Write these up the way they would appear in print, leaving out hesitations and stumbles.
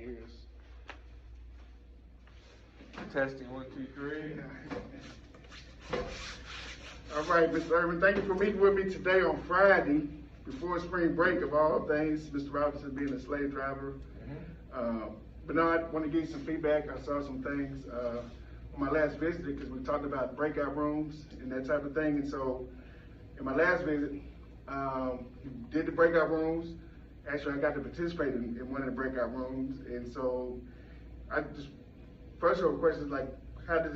Yes. Testing 1, 2, 3. All right, Mr. Irving, thank you for meeting with me today on Friday, before spring break of all things, Mr. Robinson being a slave driver. But no, I want to give you some feedback. I saw some things on my last visit, because we talked about breakout rooms and that type of thing. And so in my last visit, you did the breakout rooms. Actually, I got to participate in one of the breakout rooms. And so I just, first of all, questions like, how's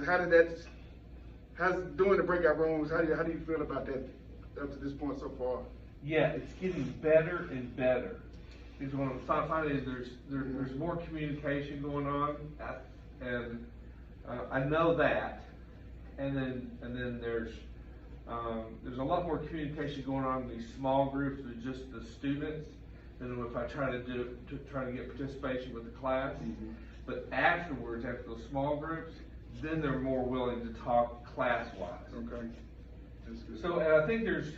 doing the breakout rooms, how do you feel about that up to this point so far? Yeah, it's getting better and better. Because what I'm finding is there's more communication going on, and I know that. And then there's a lot more communication going on in these small groups with just the students than if I try to get participation with the class. But afterwards, after those small groups, then they're more willing to talk class-wise. Okay, that's good. So, and I think there's,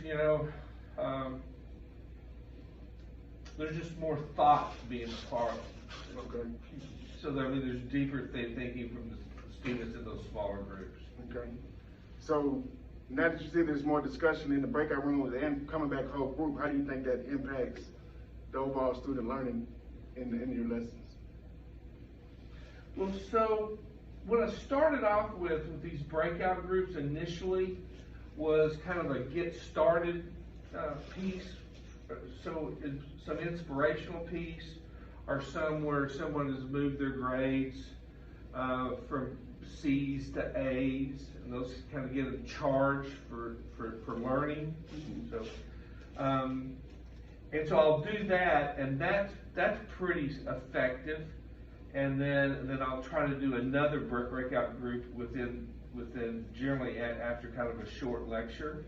there's just more thought being a part of it. Okay. So there's deeper thinking from the students in those smaller groups. Okay. So now that you see there's more discussion in the breakout rooms and coming back whole group, how do you think that impacts the overall student learning in your lessons? Well, so what I started off with these breakout groups initially was kind of a get started piece. So some inspirational piece, or some where someone has moved their grades from C's to A's, and those kind of get a charge for learning. So, and so I'll do that, and that's pretty effective. And then I'll try to do another breakout group within generally after kind of a short lecture,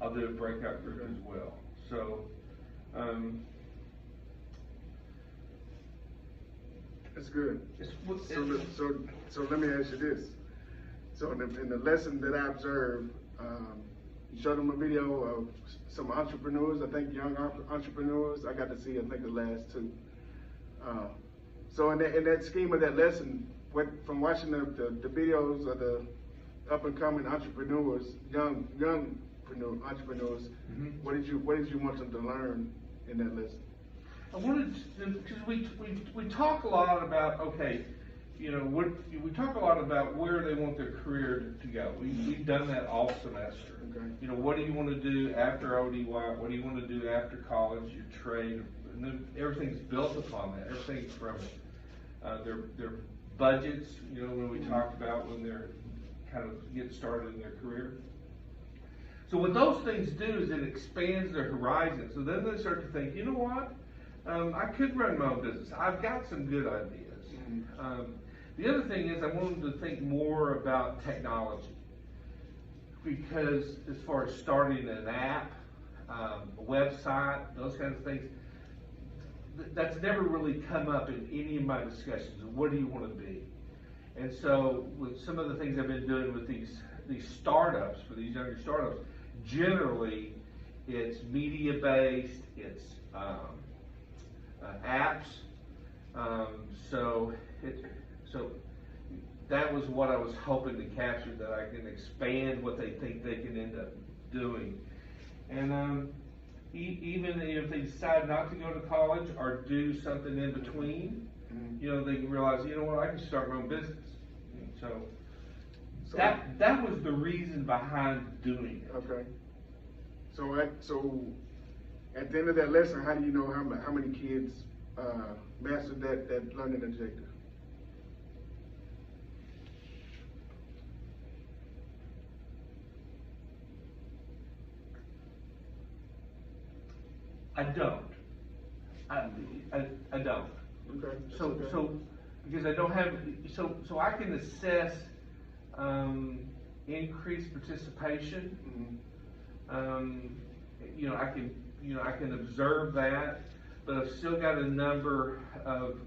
I'll do a breakout group as well. So. That's good. So let me ask you this. So in the lesson that I observed, you showed them a video of some entrepreneurs, I think young entrepreneurs. I got to see, I think, the last two. So in that scheme of that lesson, from watching the videos of the up-and-coming entrepreneurs, young entrepreneurs, what did you want them to learn in that lesson? I wanted to, because we talk a lot about, we talk a lot about where they want their career to go. We've done that all semester. Okay. What do you want to do after ODY? What do you want to do after college? Your trade, and then everything's built upon that. Everything from their budgets. When we talked about when they're kind of getting started in their career. So what those things do is it expands their horizon. So then they start to think, you know what? I could run my own business. I've got some good ideas. The other thing is I want them to think more about technology, because as far as starting an app, a website, those kinds of things, that's never really come up in any of my discussions. What do you want to be? And so with some of the things I've been doing with these startups, for these younger startups, generally it's media-based, it's apps. So that was what I was hoping to capture, that I can expand what they think they can end up doing. And even if they decide not to go to college or do something in between, they can realize, I can start my own business. So that was the reason behind doing it. Okay. So at the end of that lesson, how do you know how many kids mastered that learning objective? I don't. I don't. Okay. So because I don't have, so I can assess increased participation. I can observe that, but I've still got a number of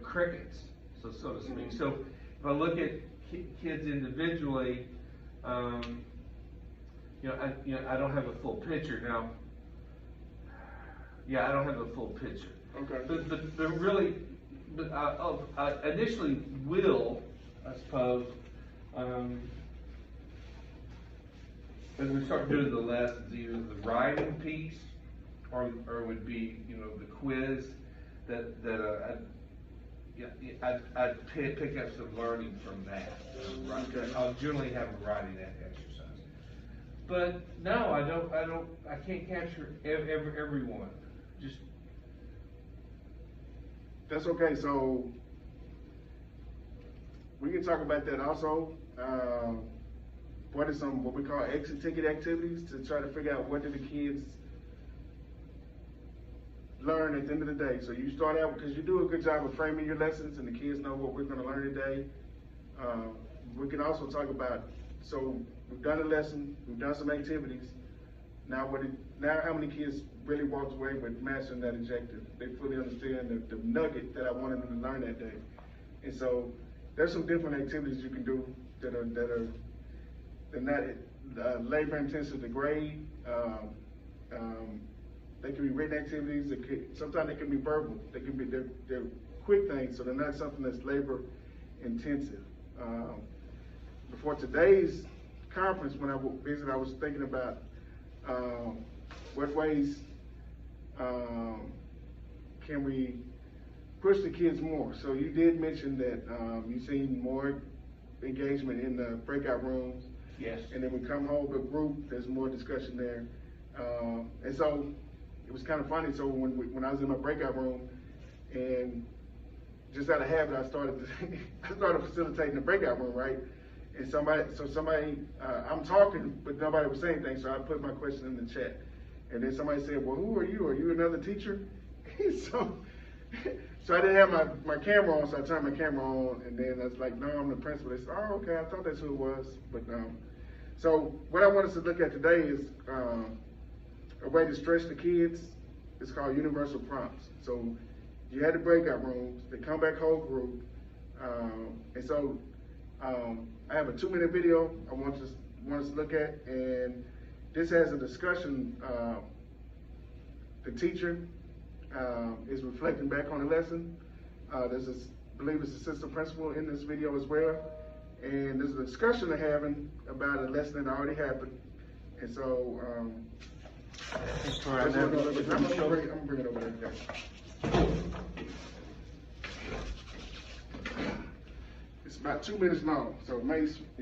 crickets, so to speak. So if I look at kids individually, I don't have a full picture now. Yeah, I don't have a full picture. Okay. But really, but initially will, I suppose, as we start doing the lessons, either the writing piece or would be, you know, the quiz I'd pick up some learning from that. Right? Okay. I'll generally have a writing exercise. But no, I can't capture everyone. Just. That's okay, so we can talk about that also. What are some, what we call exit ticket activities to try to figure out what do the kids learn at the end of the day. So you start out, because you do a good job of framing your lessons and the kids know what we're gonna learn today. We can also talk about, so we've done a lesson, we've done some activities. Now how many kids really walked away with mastering that objective? They fully understand the nugget that I wanted them to learn that day. And so there's some different activities you can do that are they're not labor intensive to grade. They can be written activities. Sometimes they can be verbal. They can be they're quick things, so they're not something that's labor intensive. Before today's conference, when I visited, I was thinking about what ways can we push the kids more. So you did mention that you've seen more engagement in the breakout rooms. Yes. And then we come home with group, there's more discussion there. And so it was kind of funny. So when I was in my breakout room, and just out of habit, I started facilitating the breakout room, right? And somebody, I'm talking, but nobody was saying anything, so I put my question in the chat. And then somebody said, well, who are you? Are you another teacher? So I didn't have my camera on, so I turned my camera on, and then I was like, no, I'm the principal. They said, oh, okay, I thought that's who it was. But so what I want us to look at today is a way to stretch the kids. It's called universal prompts. So you had the breakout rooms, they come back whole group, and so I have a 2-minute video I want us to look at, and this has a discussion. The teacher is reflecting back on the lesson. There's I believe it's assistant principal in this video as well, and there's a discussion they're having about a lesson that already happened, and so I'm gonna bring it over there. Okay. It's about 2 minutes long, so it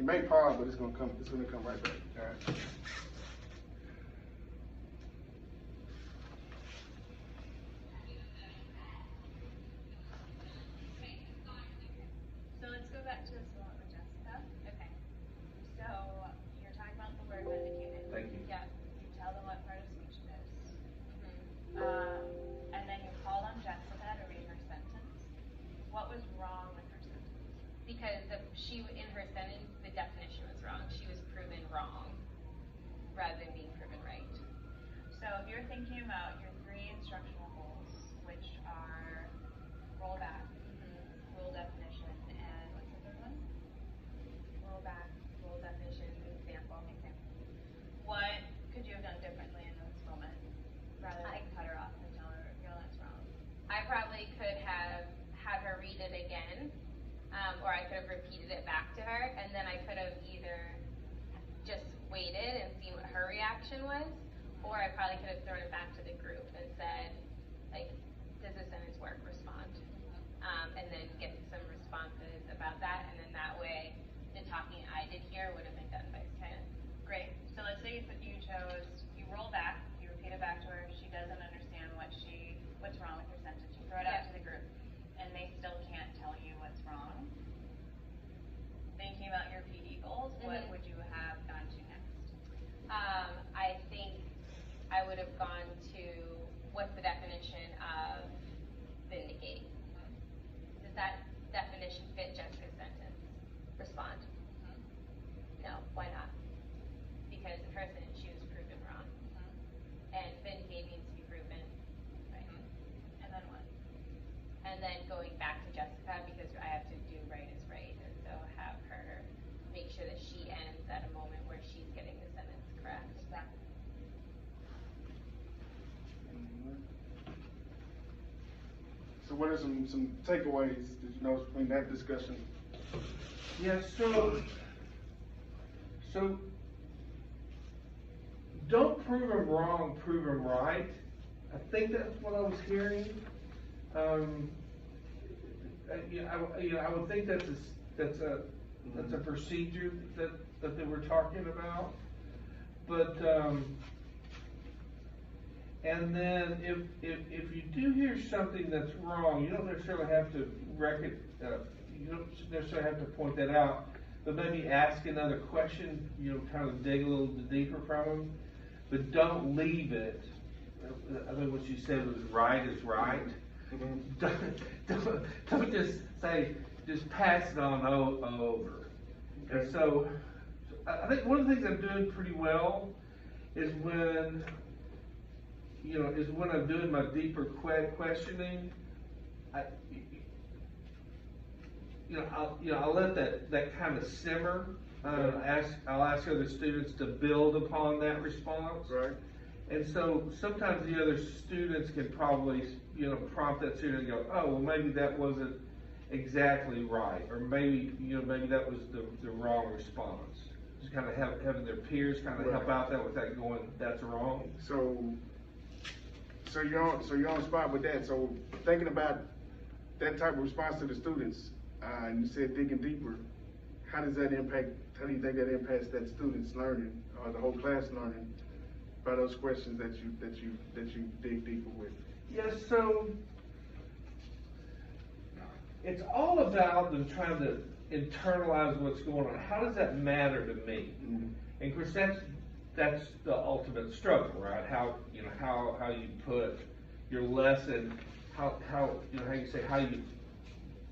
may pause, but it's gonna come right back. All right. So let's go back to this one with Jessica. Okay. So you're talking about the word vindicated. Thank you. Yeah. You tell them what part of speech it is. Mm-hmm. And then you called on Jessica to read her sentence. What was wrong with her sentence? Because in her sentence, the definition was wrong. She was proven wrong rather than being proven right. So if you're thinking about your 3 instructional goals, which are roll back, rule definition, and what's the third one? Roll back, rule definition, example. What could you have done differently in this moment? Rather than cut her off and tell her, no, that's wrong. I probably could have had her read it again, or I could have repeated it back to her, and then I could have either just waited and seen what her reaction was, or I probably could have thrown it back to the group and said, like, does this sentence work? Respond. And then get some responses about that, and then that way, the talking I did here would have been done by Stan. Great. So let's say you chose, you roll back, you repeat it back to her, she doesn't understand what's wrong with your sentence. You throw it out to the group, and they still can't tell you what's wrong. Thinking about your PD goals, what would you have gone to next? I think I would have gone to what's the definition of vindicating. Does that definition fit Jessica's sentence? Respond. No, why not? Because in her sentence she was proven what are some takeaways that you noticed between that discussion? Yeah, so don't prove them wrong, prove them right. I think that's what I was hearing. I would think that's a procedure that they were talking about. But and then if you do hear something that's wrong, you don't necessarily have to you don't necessarily have to point that out, but maybe ask another question, kind of dig a little deeper from them, but don't leave it. I think what you said was right is right. Mm-hmm. Don't just say, just pass it on over. Okay. And so, I think one of the things I'm doing pretty well is when I'm doing my deeper questioning. I'll let that kind of simmer. I'll ask other students to build upon that response. Right. And so sometimes the other students can probably, prompt that student and go, oh, well, maybe that wasn't exactly right, or maybe that was the wrong response. Just kind of having their peers kind of help out that without going, that's wrong. So you're on the spot with that. So thinking about that type of response to the students, and you said digging deeper. How do you think that impacts that student's learning or the whole class learning by those questions that you dig deeper with? Yes, so it's all about them trying to internalize what's going on. How does that matter to me? Mm-hmm. And of course, that's the ultimate struggle, right? How you put your lesson, how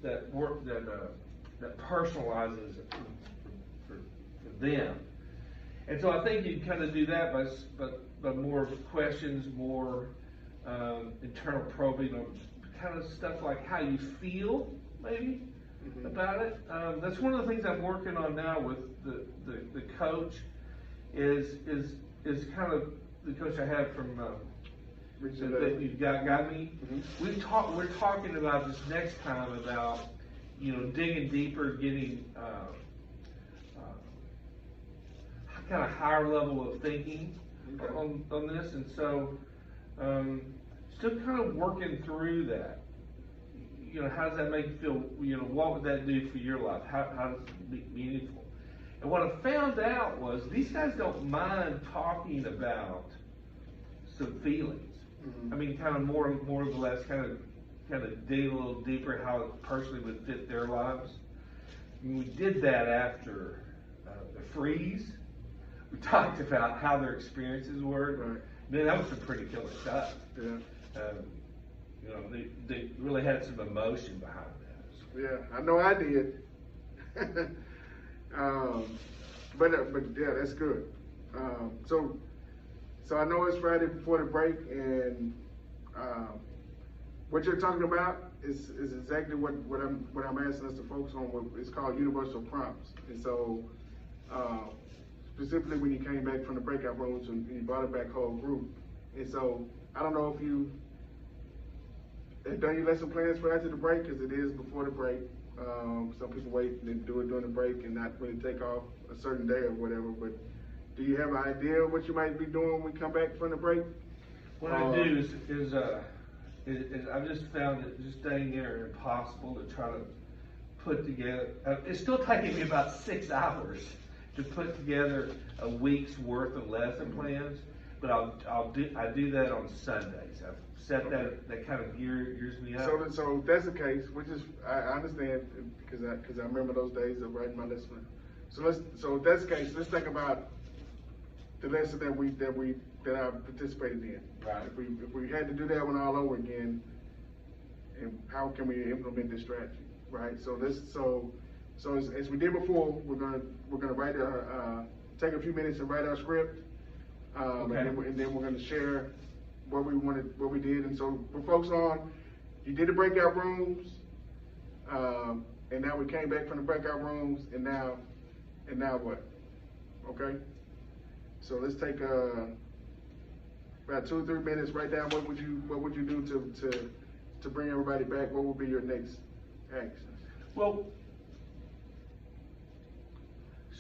that personalizes it for them. And so I think you kind of do that by more questions, more internal probing on kind of stuff like how you feel, maybe, about it. That's one of the things I'm working on now with the coach is kind of the coach I had from that you've got me. Mm-hmm. We're talking about this next time about digging deeper, getting kind of higher level of thinking on this, and so still kind of working through that. How does that make you feel? What would that do for your life? How does it be meaningful? And what I found out was these guys don't mind talking about some feelings. Mm-hmm. I mean, kind of more or less, kind of dig a little deeper how it personally would fit their lives. And we did that after the freeze. We talked about how their experiences were. Right. Man, that was some pretty killer stuff. Yeah. They really had some emotion behind that. Yeah, I know I did. But yeah, that's good. So I know it's Friday before the break, and what you're talking about is exactly what I'm asking us to focus on. It's called universal prompts, and so specifically when you came back from the breakout rooms and you brought it back whole group, and so I don't know if you have done your lesson plans for after the break, because it is before the break. Some people wait and then do it during the break and not really take off a certain day or whatever, but do you have an idea of what you might be doing when you come back from the break? What I do is I've just found that just staying there impossible to try to put together. It's still taking me about 6 hours to put together a week's worth of lesson plans, but I do that on Sundays. I've set that kind of gears me up. So if that's the case, which is I understand because I remember those days of writing my lesson plan. So if that's the case, let's think about the lesson that I participated in. Right. If we had to do that one all over again, and how can we implement this strategy, right? So as we did before, we're gonna write take a few minutes and write our script, okay. and then we're gonna share what we did. And so we're focused on, you did the breakout rooms, and now we came back from the breakout rooms, and now what? Okay. So let's take about 2 or 3 minutes. Write down what would you do to bring everybody back, what would be your next actions? Well,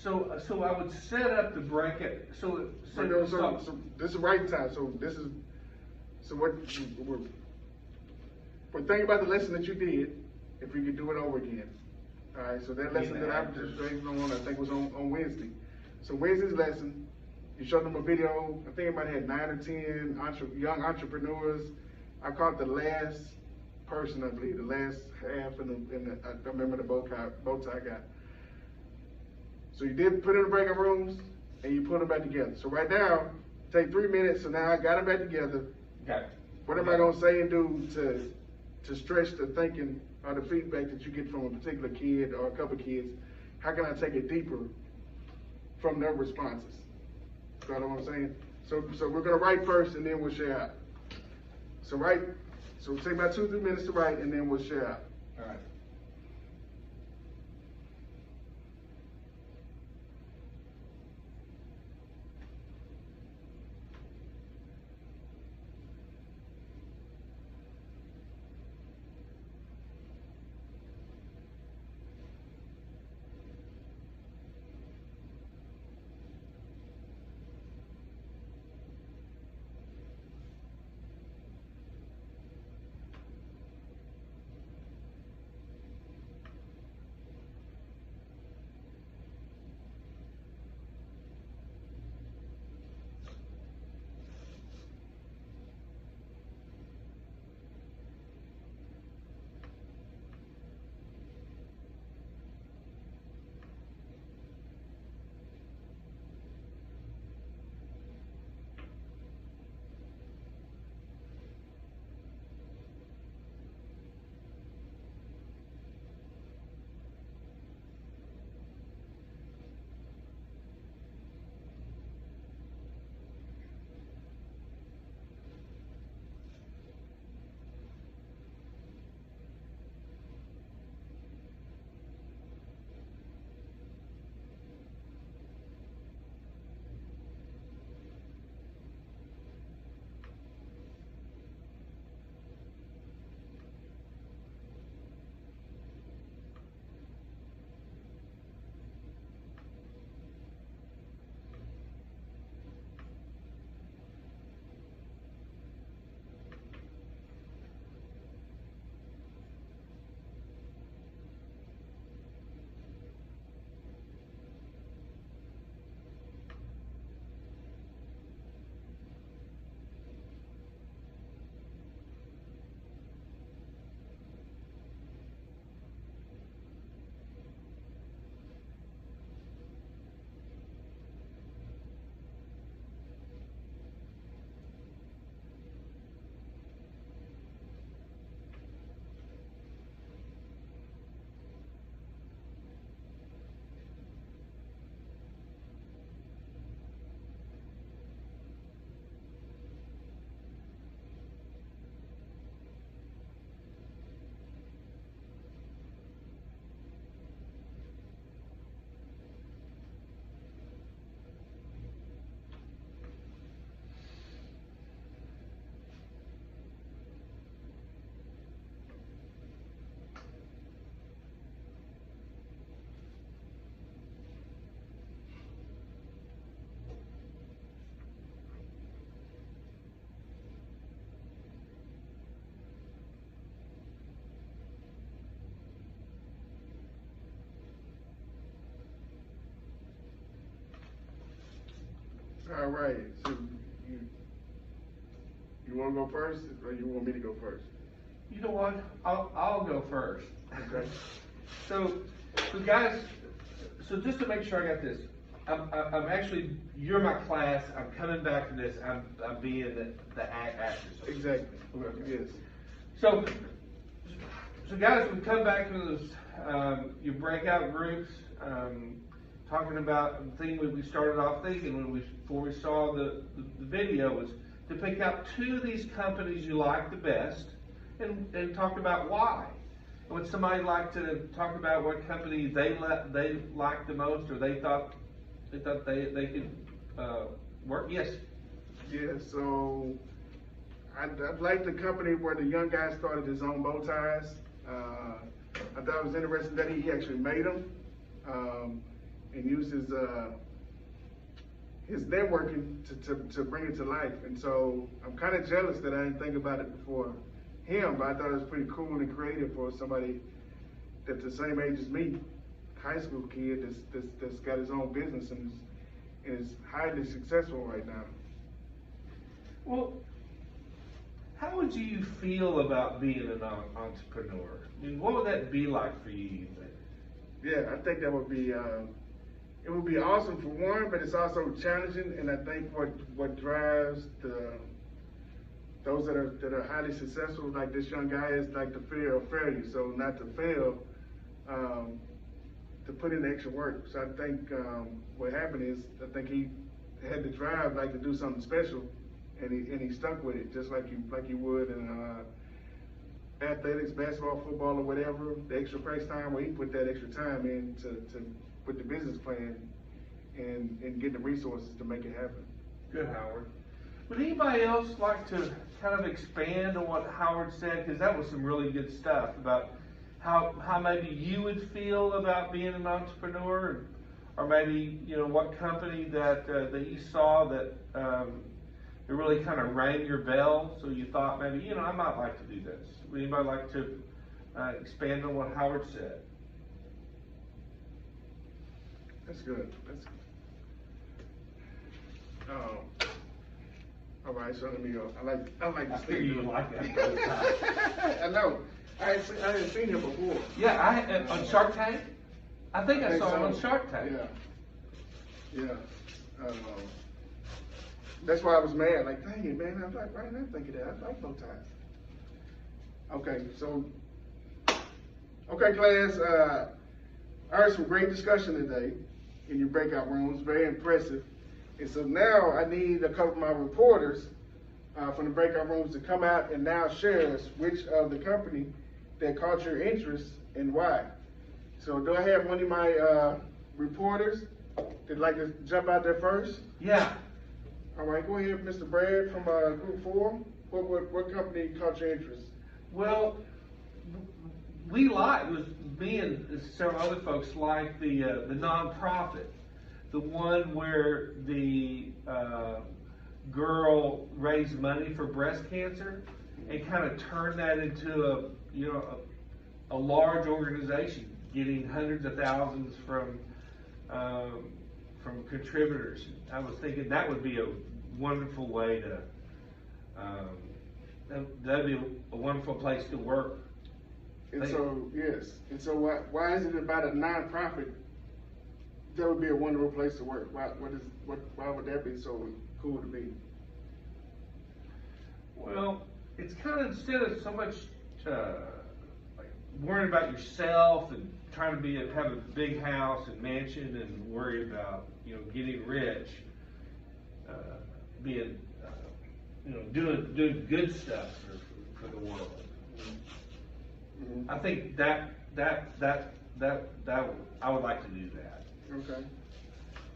so I would set up the bracket, So this is right time, so we're thinking about the lesson that you did, if we could do it over again. All right, so that lesson that I just raised on, I think was on Wednesday. So Wednesday's lesson, you showed them a video, I think it might have had 9 or 10 young entrepreneurs. I caught the last person, I believe, the last half I remember the bow tie guy. So you did put in the breakout rooms and you put them back together. So right now, take 3 minutes, so now I got them back together. Okay. What am I gonna say and do to stretch the thinking or the feedback that you get from a particular kid or a couple kids? How can I take it deeper from their responses? You know what I'm saying? So we're gonna write first and then we'll share out. So take about 2-3 minutes to write and then we'll share out. All right. All right, so you want to go first, or you want me to go first? You know what? I'll go first. Okay. So guys, so just to make sure I got this, I'm actually, you're my class. I'm coming back to this. I'm being the actor. Exactly. Okay. Yes. So guys, we come back to this, your breakout groups, talking about the thing we started off thinking before we saw the video was to pick out 2 of these companies you like the best and talk about why. And would somebody like to talk about what company they liked the most, or they thought they could work? Yes. Yeah. So I like the company where the young guy started his own bow ties. I thought it was interesting that he actually made them and used his networking to bring it to life. And so I'm kind of jealous that I didn't think about it before him, but I thought it was pretty cool and creative for somebody that's the same age as me, high school kid that's got his own business and is highly successful right now. Well, how would you feel about being an entrepreneur? I mean, what would that be like for you think? Yeah, I think that would be, it would be awesome for one, but it's also challenging, and I think what drives those that are highly successful, like this young guy, is like the fear of failure. So not to fail, to put in the extra work. So I think what happened is, I think he had the drive like to do something special, and he stuck with it, just like you would in athletics, basketball, football, or whatever. The extra practice time, where he put that extra time in to put the business plan and get the resources to make it happen. Good, Howard. Would anybody else like to kind of expand on what Howard said? Because that was some really good stuff about how maybe you would feel about being an entrepreneur, or maybe, you know, what company that you saw that it really kind of rang your bell, so you thought maybe, you know, I might like to do this. Would anybody like to expand on what Howard said? That's good. All right, so let me go. I like to figure you like that. I know. I hadn't seen him before. Yeah, on Shark Tank. I think I saw him on Shark Tank. Yeah. That's why I was mad. Like, dang it, man! I'm like, why didn't I think of that? I like bow ties. Okay, class. I heard some great discussion today in your breakout rooms. Very impressive. And so now I need a couple of my reporters from the breakout rooms to come out and now share us which of the company that caught your interest and why. So do I have one of my reporters that'd like to jump out there first? Yeah. All right, go ahead, Mr. Brad from Group 4. What company caught your interest? Well, me and several other folks like the nonprofit, the one where the girl raised money for breast cancer and kind of turned that into a large organization, getting hundreds of thousands from contributors. I was thinking that would be a wonderful way to, that'd be a wonderful place to work. And so, yes. And so why is it about a nonprofit that would be a wonderful place to work? Why would that be so cool to be? Well, it's kind of, instead of so much like worrying about yourself and trying to have a big house and mansion and worry about getting rich, doing good stuff for the world. Mm-hmm. I think that I would like to do that. Okay.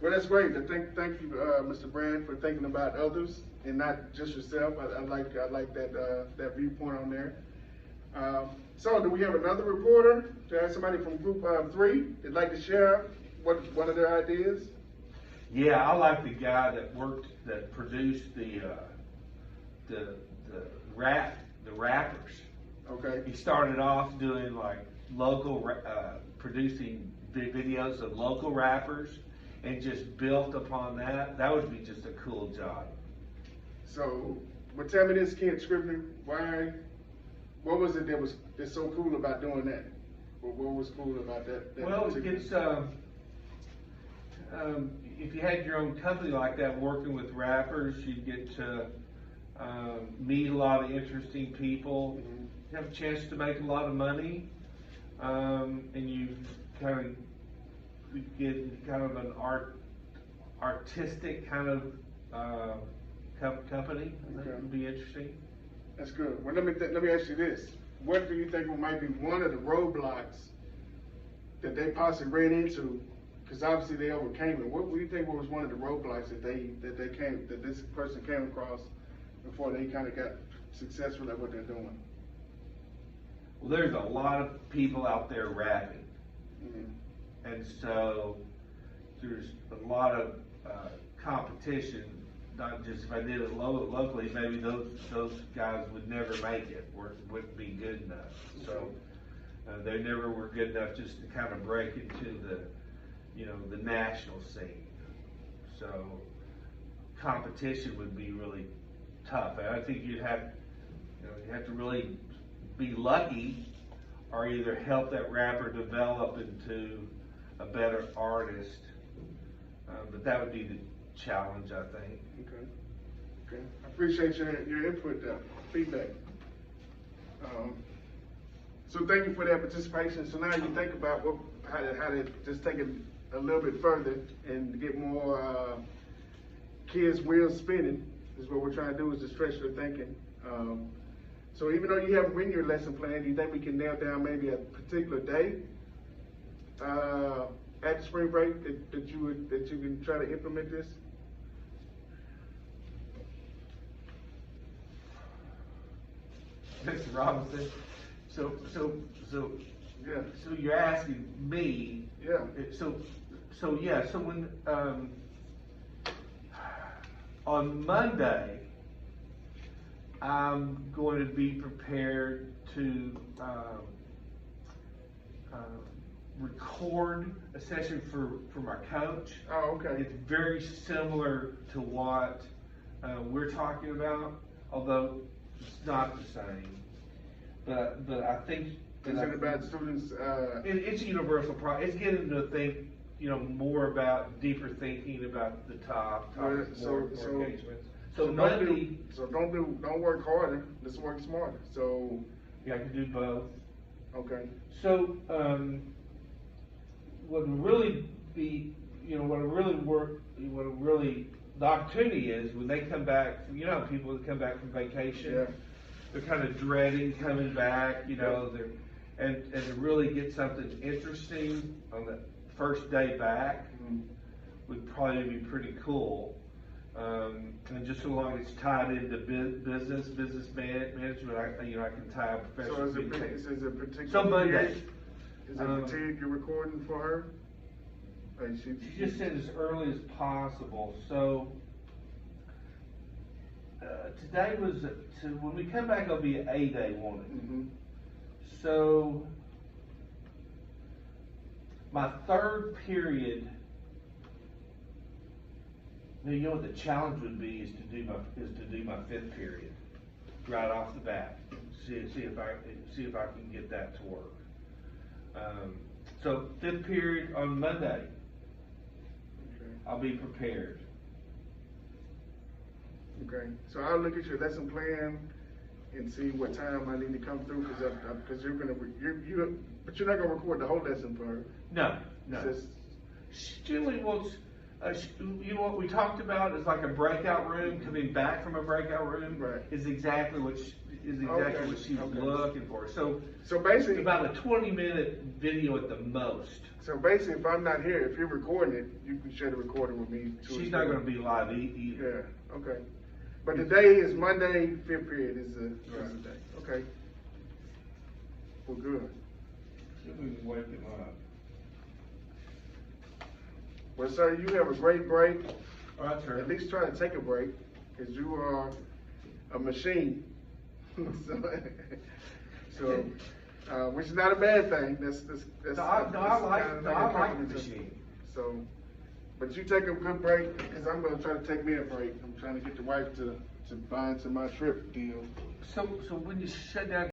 Well, that's great. Thank you, Mr. Brand, for thinking about others and not just yourself. I like that viewpoint on there. So, do we have another reporter? Do I have somebody from Group 3 that'd like to share one of their ideas? Yeah, I like the guy that produced the rappers. Okay. He started off doing like producing videos of local rappers, and just built upon that. That would be just a cool job. So, but tell me this, Kent Scribner, what was it that's so cool about doing that? What was cool about that? Well, it's if you had your own company like that, working with rappers, you get to meet a lot of interesting people, mm-hmm. have a chance to make a lot of money, and you kind of get kind of an artistic kind of company. I think it would be interesting. That's good. Well, let me ask you this: what do you think might be one of the roadblocks that they possibly ran into? Because obviously they overcame it. What do you think was one of the roadblocks that this person came across before they kind of got successful at what they're doing. Well, there's a lot of people out there rapping, and so there's a lot of competition. Not just if I did it locally, maybe those guys would never make it, or wouldn't be good enough. So they never were good enough just to kind of break into the national scene. So competition would be really tough. And I think you'd have to really be lucky, or either help that rapper develop into a better artist. But that would be the challenge, I think. Okay. I appreciate your input, feedback. So thank you for that participation. So now you think about how to just take it a little bit further and get more kids' wheels spinning. Is what we're trying to do, is to stretch their thinking. So even though you haven't written your lesson plan, do you think we can nail down maybe a particular day at the spring break that you can try to implement this? Mr. Robinson, so Yeah. So you're asking me? Yeah. So when on Monday, I'm going to be prepared to record a session for my coach. Oh, okay. It's very similar to what we're talking about, although it's not the same. But I think Is it about students? it's a universal problem. It's getting to think, more about deeper thinking about the topics, more engagements. So Monday, don't work harder. Let's work smarter. So yeah, I can do both. okay. So what would really be, the opportunity is when they come back. People that come back from vacation, Yeah. they're kind of dreading coming back. And to really get something interesting on the first day back would probably be pretty cool. And just so long as it's tied into business management, I can tie a professional. So is it a particular So Monday. period? Is it a period you're recording for her? Like She just said as early as possible. So today when we come back, it'll be an 8-day, won't it? So my third period. Now, you know what the challenge would be is to do my fifth period right off the bat. See if I can get that to work. So fifth period on Monday, I'll be prepared. Okay. So I'll look at your lesson plan and see what time I need to come through, because you're not gonna record the whole lesson for her. No. Just, She generally wants. What we talked about is like a breakout room. Coming back from a breakout room is exactly what she's looking for. So basically, about a 20-minute video at the most. So basically, if I'm not here, if you're recording it, you can share the recording with me too. She's not going to be live either. Yeah. Okay. But the day is Monday. Fifth period is the day. Okay. Well, good. See if we can wake him up. Well, sir, you have a great break. All right, sir. At least try to take a break, because you are a machine. so which is not a bad thing. I like the machine. So, but you take a good break, because I'm going to try to take me a break. I'm trying to get the wife to buy into my trip deal. So when you shut down